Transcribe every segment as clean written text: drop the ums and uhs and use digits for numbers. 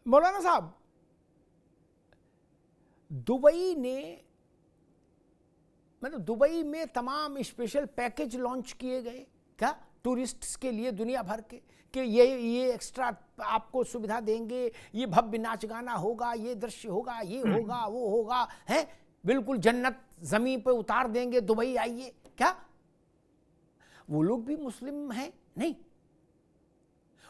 मौलाना साहब, दुबई ने मतलब दुबई में तमाम स्पेशल पैकेज लॉन्च किए गए क्या टूरिस्ट्स के लिए दुनिया भर के, कि ये एक्स्ट्रा आपको सुविधा देंगे, ये भव्य नाच गाना होगा, ये दृश्य होगा, ये होगा, वो होगा, है बिल्कुल जन्नत जमीन पे उतार देंगे, दुबई आइए। क्या वो लोग भी मुस्लिम हैं? नहीं,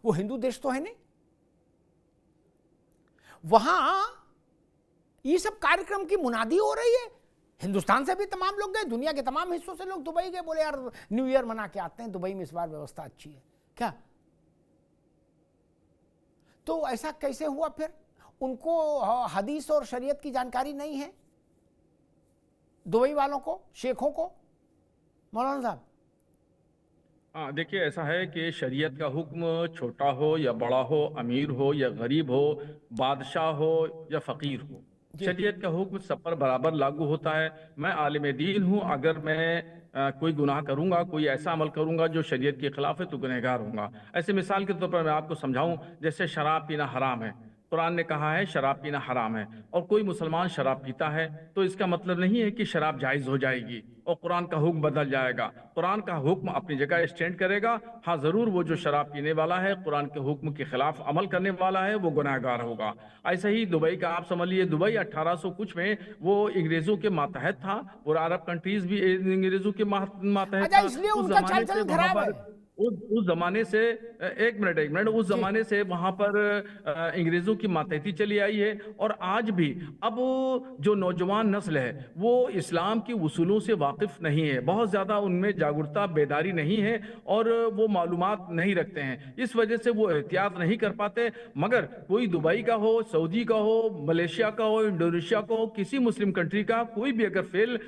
वो हिंदू देश तो है नहीं। वहां ये सब कार्यक्रम की मुनादी हो रही है। हिंदुस्तान से भी तमाम लोग गए, दुनिया के तमाम हिस्सों से लोग दुबई गए, बोले यार न्यू ईयर मना के आते हैं, दुबई में इस बार व्यवस्था अच्छी है। क्या तो ऐसा कैसे हुआ फिर? उनको हदीस और शरीयत की जानकारी नहीं है दुबई वालों को, शेखों को? मौलाना साहब, हाँ देखिए, ऐसा है कि शरीयत का हुक्म छोटा हो या बड़ा हो, अमीर हो या गरीब हो, बादशाह हो या फकीर हो, शरीयत का हुक्म सब पर बराबर लागू होता है। मैं आलिम दीन हूँ, अगर मैं कोई गुनाह करूंगा, कोई ऐसा अमल करूंगा जो शरीयत के खिलाफ है, तो गुनहगार होऊंगा। ऐसे मिसाल के तौर पर मैं आपको समझाऊं, जैसे शराब पीना हराम है, कुरान ने कहा है शराब पीना हराम है, और कोई मुसलमान शराब पीता है, तो इसका मतलब नहीं है कि शराब जायज़ हो जाएगी और कुरान का हुक्म बदल जाएगा। कुरान का हुक्म अपनी जगह स्टैंड करेगा। हाँ ज़रूर, वो जो शराब पीने वाला है, कुरान के हुक्म के खिलाफ अमल करने वाला है, वो गुनहगार होगा। ऐसे ही दुबई का आप समझ लीजिए, दुबई 1800 कुछ में वो अंग्रेज़ों के मातहत था, और अरब कंट्रीज़ भी अंग्रेज़ों के मातहत अच्छा था। इसलिए उस उनका जमाने चाल से चलन वहाँ खराब है। पर उस जमाने से एक मिनट उस जी, जमाने से वहां पर अंग्रेजों की मातहती चली आई है। और आज भी अब जो नौजवान नस्ल है वो इस्लाम की उसूलों से वाकिफ नहीं है, बहुत ज्यादा उनमें जागरूकता बेदारी नहीं है, और वो मालूमात नहीं रखते हैं, इस वजह से वो एहतियात नहीं कर पाते। मगर कोई दुबई का हो, सऊदी का हो, मलेशिया का हो, इंडोनेशिया का हो, किसी मुस्लिम कंट्री का कोई भी अगर फेल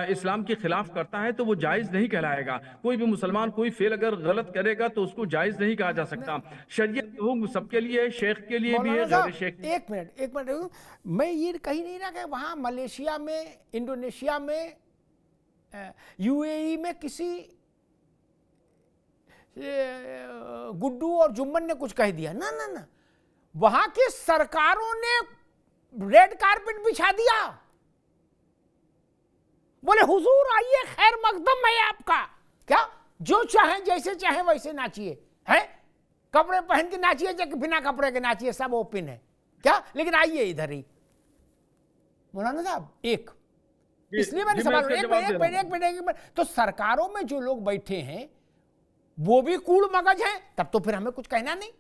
इस्लाम के खिलाफ करता है तो वो जायज़ नहीं कहलाएगा। कोई भी मुसलमान कोई फेल अगर गलत करेगा तो उसको जायज़ नहीं कहा जा सकता। शरीयत का हुक्म सबके लिए है, शेख के लिए भी है, मौलाना गैर साहब शेख। एक मिनट, मैं ये कही नहीं रहा कि वहां मलेशिया में, इंडोनेशिया में, यूएई में किसी गुड्डू और जुम्मन ने कुछ कह दिया। ना ना ना, वहां की सरकारों ने रेड कारपेट बिछा दिया, बोले हुजूर आइए, खैर मकदम है आपका, क्या जो चाहे जैसे चाहे वैसे नाचिए, है कपड़े पहन के नाचिए चाहे बिना कपड़े के नाचिए, सब ओपन है, क्या लेकिन आइए इधर ही। मौलाना साहब इसलिए मैंने सवाल, एक मिनट, तो सरकारों में जो लोग बैठे हैं वो भी कूड़ मगज हैं, तब तो फिर हमें कुछ कहना नहीं।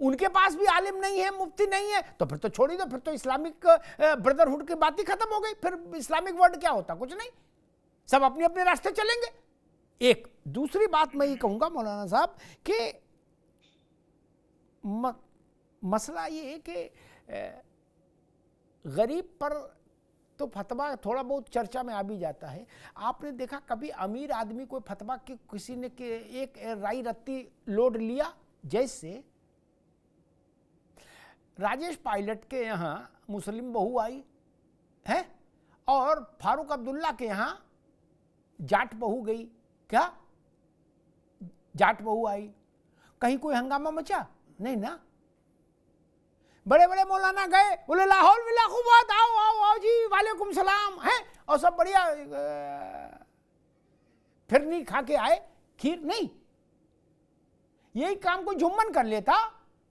उनके पास भी आलिम नहीं है, मुफ्ती नहीं है, तो फिर तो छोड़ ही दो, फिर तो इस्लामिक ब्रदरहुड की बात ही खत्म हो गई। फिर इस्लामिक वर्ड क्या होता? कुछ नहीं, सब अपने अपने रास्ते चलेंगे। एक दूसरी बात मैं ये कहूंगा मौलाना साहब कि मसला ये है कि गरीब पर तो फतवा थोड़ा बहुत चर्चा में आ भी जाता है। आपने देखा कभी अमीर आदमी कोई फतवा के किसी ने के एक राई रत्ती लोड लिया? जैसे राजेश पायलट के यहाँ मुस्लिम बहू आई है, और फारूक अब्दुल्ला के यहाँ जाट बहू गई, क्या जाट बहू आई, कहीं कोई हंगामा मचा? नहीं ना। बड़े बड़े मौलाना गए, बोले लाहौल विला खुबात, आओ आओ आओ जी, वालेकुम सलाम, है, और सब बढ़िया फिरनी खा के आए, खीर नहीं। यही काम कोई जुम्मन कर लेता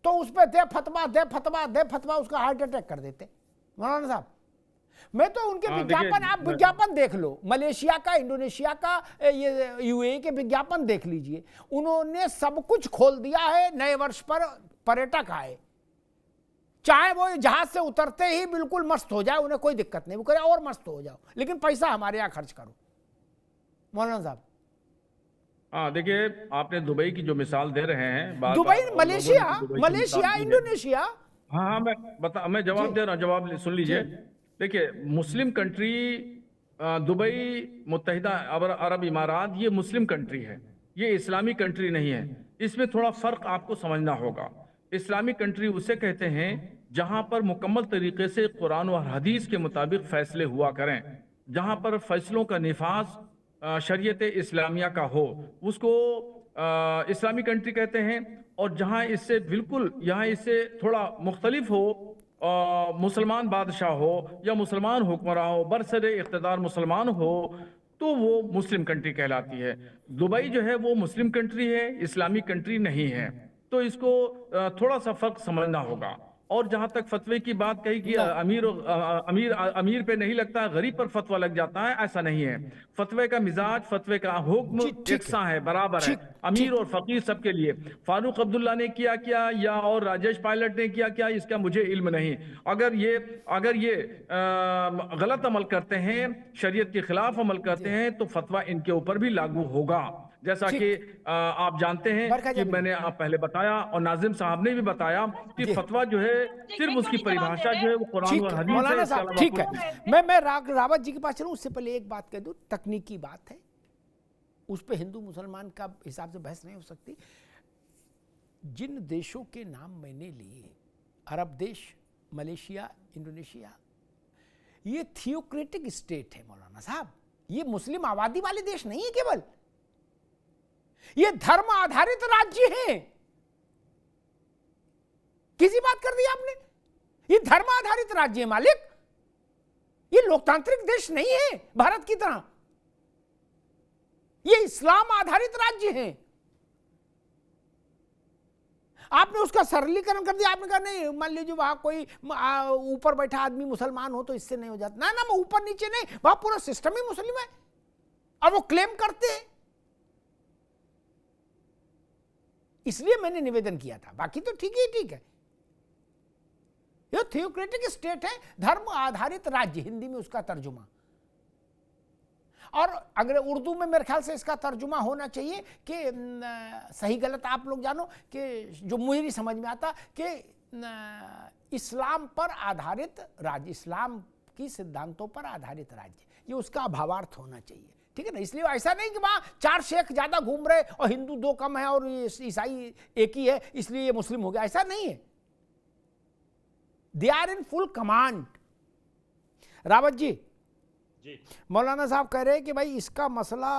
तो उस पर दे फतवा दे फतवा दे फतवा, उसका हार्ट अटैक कर देते। मौलाना साहब मैं तो उनके विज्ञापन, आप विज्ञापन देख लो, मलेशिया का, इंडोनेशिया का, ये यूएई के विज्ञापन देख लीजिए, उन्होंने सब कुछ खोल दिया है। नए वर्ष पर पर्यटक आए, चाहे वो जहाज से उतरते ही बिल्कुल मस्त हो जाए, उन्हें कोई दिक्कत नहीं, वो करे और मस्त हो जाओ, लेकिन पैसा हमारे यहाँ खर्च करो। मौलाना साहब हाँ देखिए, आपने दुबई की जो मिसाल दे रहे हैं, दुबई, मलेशिया, मलेशिया, इंडोनेशिया, हाँ हाँ, मैं जवाब दे रहा हूँ, जवाब सुन लीजिए। देखिए, मुस्लिम कंट्री दुबई, मुत्तहिदा अरब इमारात, ये मुस्लिम कंट्री है, ये इस्लामी कंट्री नहीं है। इसमें थोड़ा फर्क आपको समझना होगा। इस्लामिक कंट्री उसे कहते हैं जहां पर मुकम्मल तरीके से कुरान और हदीस के मुताबिक फैसले हुआ करें, जहां पर फैसलों का निफाज शरीयत इस्लामिया का हो, उसको इस्लामी कंट्री कहते हैं। और जहां इससे बिल्कुल यहाँ इससे थोड़ा मुख्तलिफ हो, मुसलमान बादशाह हो या मुसलमान हुक्मरान हो, बरसरे इख्तिदार मुसलमान हो, तो वो मुस्लिम कंट्री कहलाती है। दुबई जो है वो मुस्लिम कंट्री है, इस्लामिक कंट्री नहीं है। तो इसको थोड़ा सा फर्क समझना होगा। और जहां तक फतवे की बात कही कि ना अमीर पे नहीं लगता, गरीब पर फतवा लग जाता है, ऐसा नहीं है। फतवे का मिजाज, फतवे का हुक्म जी ठीक है, यकसा है, बराबर है, ठीक अमीर ठीक। और फकीर सबके लिए। फारूक अब्दुल्ला ने किया क्या या और राजेश पायलट ने किया क्या, इसका मुझे इल्म नहीं। अगर ये गलत अमल करते हैं, शरीयत के खिलाफ अमल करते जी हैं, तो फतवा इनके ऊपर भी लागू होगा। जैसा कि ठीक। आप जानते हैं बरखा कि जमीन मैंने आप पहले बताया और नाजिम साहब ने भी बताया कि जी फतवा जो है सिर्फ उसकी परिभाषा जो है वो कुरान ठीक और है हदीस है, मौलाना इसके साहब, अलावा ठीक कुछ है। नहीं। मैं रावत जी के पास चलूं, उससे पहले एक बात कह दूं, तकनीकी बात है, उस पे हिंदू मुसलमान का हिसाब से बहस नहीं हो सकती। जिन देशों के नाम मैंने लिए, अरब देश, मलेशिया, इंडोनेशिया, ये थियोक्रेटिक स्टेट है मौलाना साहब, ये मुस्लिम आबादी वाले देश नहीं है केवल, ये धर्म आधारित राज्य हैं। किसी बात कर दी आपने, ये धर्म आधारित राज्य है मालिक, ये लोकतांत्रिक देश नहीं है भारत की तरह, ये इस्लाम आधारित राज्य है। आपने उसका सरलीकरण कर दिया, आपने कहा नहीं, मान लीजिए वहां कोई ऊपर बैठा आदमी मुसलमान हो तो इससे नहीं हो जाता। ना ना, मैं ऊपर नीचे नहीं, वहां पूरा सिस्टम ही मुस्लिम है और वो क्लेम करते हैं। इसलिए मैंने निवेदन किया था, बाकी तो ठीक ही ठीक है। ये थियोक्रेटिक स्टेट है, धर्म आधारित राज्य, हिंदी में उसका तर्जुमा। और अगर उर्दू में मेरे ख्याल से इसका तर्जुमा होना चाहिए कि सही गलत आप लोग जानो, कि जो मुझे नहीं समझ में आता, कि इस्लाम पर आधारित राज्य, इस्लाम की सिद्धांतों पर आधारित राज्य, ये उसका भावार्थ होना चाहिए, ठीक है ना। इसलिए ऐसा नहीं कि वहां 4 शेख ज्यादा घूम रहे और हिंदू 2 कम है और ईसाई एक ही है इसलिए ये मुस्लिम हो गया, ऐसा नहीं है। They are in full command. Rawat ji, मौलाना साहब कह रहे हैं कि भाई इसका मसला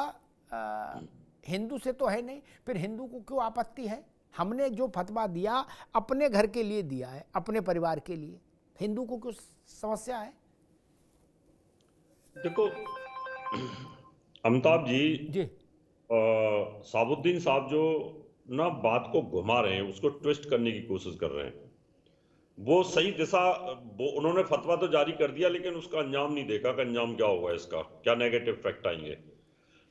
हिंदू से तो है नहीं, फिर हिंदू को क्यों आपत्ति है? हमने जो फतवा दिया अपने घर के लिए दिया है, अपने परिवार के लिए, हिंदू को क्यों समस्या है? देखो अमिताभ जी साबुद्दीन साहब जो ना बात को घुमा रहे हैं, उसको ट्विस्ट करने की कोशिश कर रहे हैं। वो सही दिशा, वो उन्होंने फतवा तो जारी कर दिया, लेकिन उसका अंजाम नहीं देखा कि अंजाम क्या होगा, इसका क्या नेगेटिव इफेक्ट आएंगे।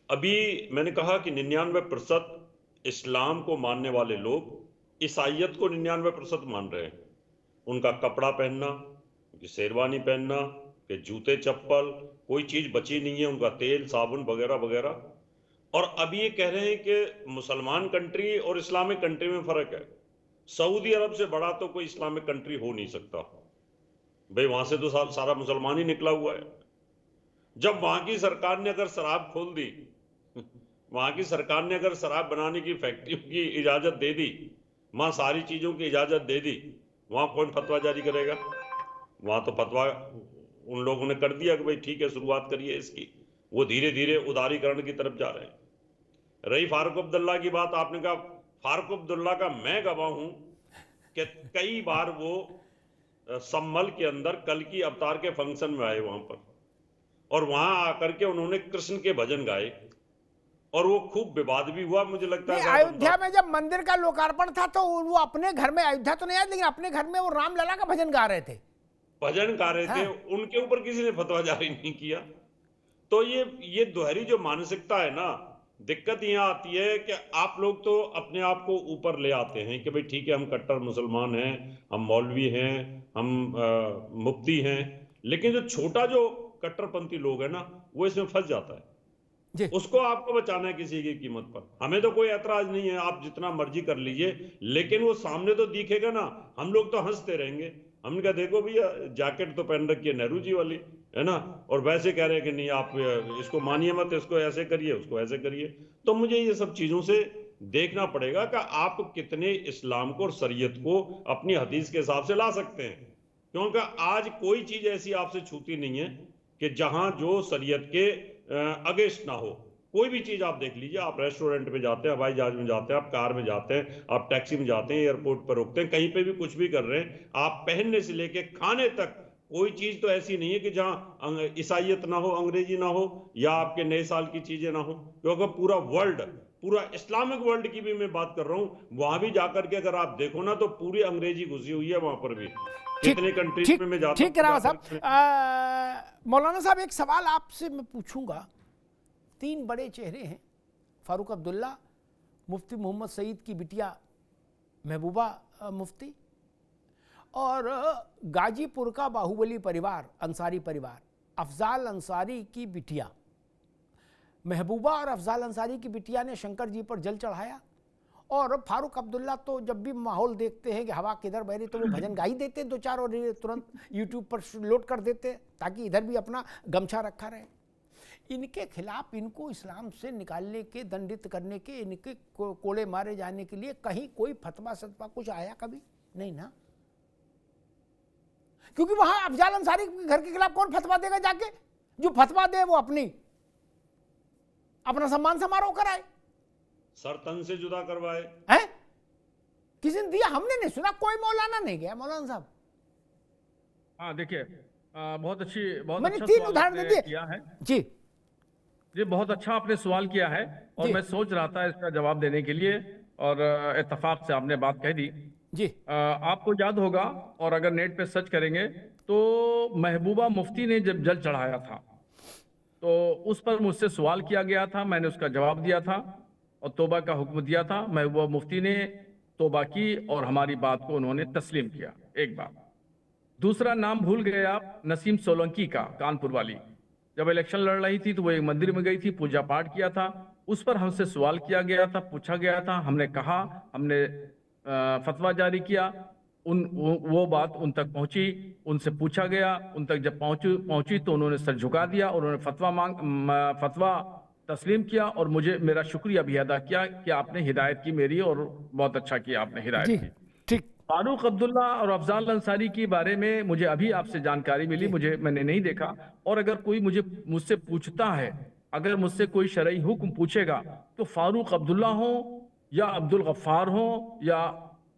अभी मैंने कहा कि 99% इस्लाम को मानने वाले लोग ईसाइयत को 99% मान रहे हैं। उनका कपड़ा पहनना, उनकी शेरवानी पहनना, के जूते चप्पल, कोई चीज बची नहीं है, उनका तेल साबुन वगैरह वगैरह। और अब ये कह रहे हैं कि मुसलमान कंट्री और इस्लामिक कंट्री में फर्क है। सऊदी अरब से बड़ा तो कोई इस्लामिक कंट्री हो नहीं सकता भाई, वहां से तो सारा मुसलमान ही निकला हुआ है। जब वहां की सरकार ने अगर शराब खोल दी, वहां की सरकार ने अगर शराब बनाने की फैक्ट्री की इजाजत दे दी, वहां सारी चीजों की इजाजत दे दी, वहां कौन फतवा जारी करेगा? वहां तो फतवा उन लोगों ने कर दिया कि भाई ठीक है, शुरुआत करिए इसकी। वो धीरे धीरे उदारीकरण की तरफ जा रहे हैं। रही फारूक अब्दुल्ला की बात, आपने कहा फारूक अब्दुल्ला का मैं गवाह हूं कि कई बार वो सम्मल के अंदर कल की अवतार के फंक्शन में आए वहां पर, और वहां आकर के उन्होंने कृष्ण के भजन गाए और वो खूब विवाद भी हुआ। मुझे लगता है अयोध्या में जब मंदिर का लोकार्पण था तो वो अपने घर में, अयोध्या तो नहीं आया लेकिन अपने घर में वो रामलला का भजन गा रहे थे, भजन गा रहे थे, उनके ऊपर किसी ने फतवा जारी नहीं किया। तो ये दोहरी जो मानसिकता है ना, दिक्कत यहां आती है कि आप लोग तो अपने आप को ऊपर ले आते हैं कि भाई ठीक है, हम कट्टर मुसलमान हैं, हम मौलवी हैं, हम मुफ्ती हैं, लेकिन जो छोटा जो कट्टरपंथी लोग है ना, वो इसमें फंस जाता है। उसको आपको बचाना है किसी की कीमत पर। हमें तो कोई ऐतराज नहीं है, आप जितना मर्जी कर लीजिए, लेकिन वो सामने तो दिखेगा ना, हम लोग तो हंसते रहेंगे। हमने कहा देखो भैया, जैकेट तो पहन रखी है नेहरू जी वाली, है ना, और वैसे कह रहे हैं कि नहीं आप इसको मानिए मत, इसको ऐसे करिए, उसको ऐसे करिए। तो मुझे ये सब चीजों से देखना पड़ेगा कि आप कितने इस्लाम को और शरीयत को अपनी हदीस के हिसाब से ला सकते हैं, क्योंकि आज कोई चीज ऐसी आपसे छूती नहीं है कि जहां जो शरीयत के अगेंस्ट ना हो। कोई भी चीज आप देख लीजिए, आप रेस्टोरेंट में जाते हैं, हवाई जहाज में जाते हैं, आप कार में जाते हैं, आप टैक्सी में जाते हैं, एयरपोर्ट पर रुकते हैं, कहीं पे भी कुछ भी कर रहे हैं, आप पहनने से लेके खाने तक कोई चीज तो ऐसी नहीं है कि जहां ईसाइयत ना हो, अंग्रेजी ना हो, या आपके नए साल की चीजें ना हो। क्योंकि पूरा वर्ल्ड, पूरा इस्लामिक वर्ल्ड की भी मैं बात कर रहा हूं, वहां भी जाकर के अगर आप देखो ना तो पूरी अंग्रेजी घुसी हुई है वहां पर भी। ठीक कितने कंट्रीज ठीक में मैं जाता ठीक रावत साहब, जाकर- मौलाना साहब एक सवाल आपसे मैं पूछूंगा। 3 बड़े चेहरे हैं, फारूक अब्दुल्ला, मुफ्ती मोहम्मद सईद की बिटिया महबूबा मुफ्ती, और गाजीपुर का बाहुबली परिवार, अंसारी परिवार, अफजाल अंसारी की बिटिया महबूबा और अफजाल अंसारी की बिटिया ने शंकर जी पर जल चढ़ाया। और फारूक अब्दुल्ला तो जब भी माहौल देखते हैं कि हवा किधर बह रही तो वो भजन गा ही देते 2-4 और ये तुरंत यूट्यूब पर लोड कर देते ताकि इधर भी अपना गमछा रखा रहे। इनके खिलाफ, इनको इस्लाम से निकालने के, दंडित करने के, इनके कोड़े मारे जाने के लिए कहीं कोई फतवा सतवा कुछ आया कभी नहीं ना? क्योंकि वहां अफजाल अंसारी के घर के खिलाफ कौन फतवा देगा जाके? जो फतवा दे वो अपना सम्मान समारोह कराए, सर तन से जुदा करवाए हैं? किसी ने दिया? हमने नहीं सुना, कोई मौलाना नहीं गया। मौलाना साहब, हाँ देखिए, बहुत मैंने अच्छा 3 सवाल उदाहरण आपने दिए किया है जी। जी, बहुत अच्छा आपने सवाल किया है और जी। मैं सोच रहा था इसका जवाब देने के लिए, और इत्तेफाक से आपने बात कह दी। जी आपको याद होगा, और अगर नेट पे सर्च करेंगे तो महबूबा मुफ्ती ने जब जल चढ़ाया था तो उस पर मुझसे सवाल किया गया था, मैंने उसका जवाब दिया था और तौबा का हुक्म दिया था। महबूबा मुफ्ती ने तौबा की और हमारी बात को उन्होंने तस्लीम किया, एक बात। दूसरा, नाम भूल गए आप नसीम सोलंकी का, कानपुर वाली। जब इलेक्शन लड़ रही थी तो वो एक मंदिर में गई थी, पूजा पाठ किया था, उस पर हमसे सवाल किया गया था, पूछा गया था, हमने कहा, हमने फतवा जारी किया। वो बात उन तक पहुंची, उनसे पूछा गया, उन तक जब पहुंची तो उन्होंने सर झुका दिया और उन्होंने फतवा तस्लीम किया और मुझे मेरा शुक्रिया भी अदा किया कि आपने हिदायत की मेरी, और बहुत अच्छा किया आपने हिदायत जी की। ठीक। फारूक अब्दुल्ला और अफजाल अंसारी के बारे में मुझे अभी आपसे जानकारी मिली, मैंने नहीं देखा। और अगर कोई मुझसे पूछता है, अगर मुझसे कोई शरई हुक्म पूछेगा तो फारूक अब्दुल्ला हो या अब्दुल गफ्फार हो या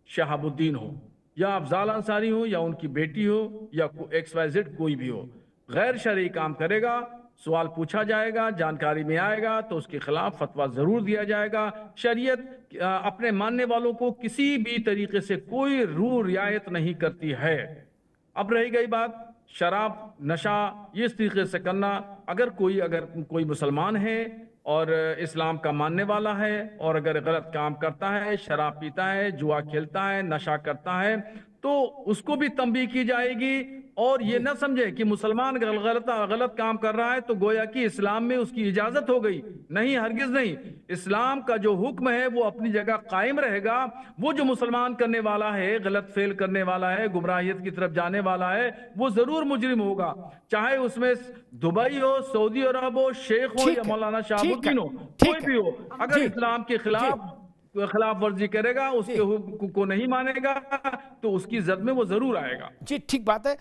शहाबुद्दीन हो या अफजाल अंसारी हो या उनकी बेटी हो या XYZ कोई भी हो, गैर शरई काम करेगा, सवाल पूछा जाएगा, जानकारी में आएगा तो उसके खिलाफ फतवा जरूर दिया जाएगा। शरीयत अपने मानने वालों को किसी भी तरीके से कोई रूल रियायत नहीं करती है। अब रही गई बात शराब, नशा, ये इस तरीके से करना, अगर कोई मुसलमान है और इस्लाम का मानने वाला है और अगर गलत काम करता है, शराब पीता है, जुआ खेलता है, नशा करता है, तो उसको भी तंबीह की जाएगी। और ये न समझे कि मुसलमान गलत काम कर रहा है तो गोया कि इस्लाम में उसकी इजाजत हो गई। नहीं, हरगिज नहीं। इस्लाम का जो हुक्म है वो अपनी जगह कायम रहेगा। वो जो मुसलमान करने वाला है, गलत फेल करने वाला है, गुमराहियत की तरफ जाने वाला है, वो जरूर मुजरिम होगा, चाहे उसमें दुबई हो, सऊदी अरब हो, शेख हो या मौलाना शहाबुद्दीन हो, कोई भी हो। अगर इस्लाम के खिलाफ वर्जी करेगा, उसके हुक्म को नहीं मानेगा तो उसकी जद में वो जरूर आएगा। जी ठीक बात है।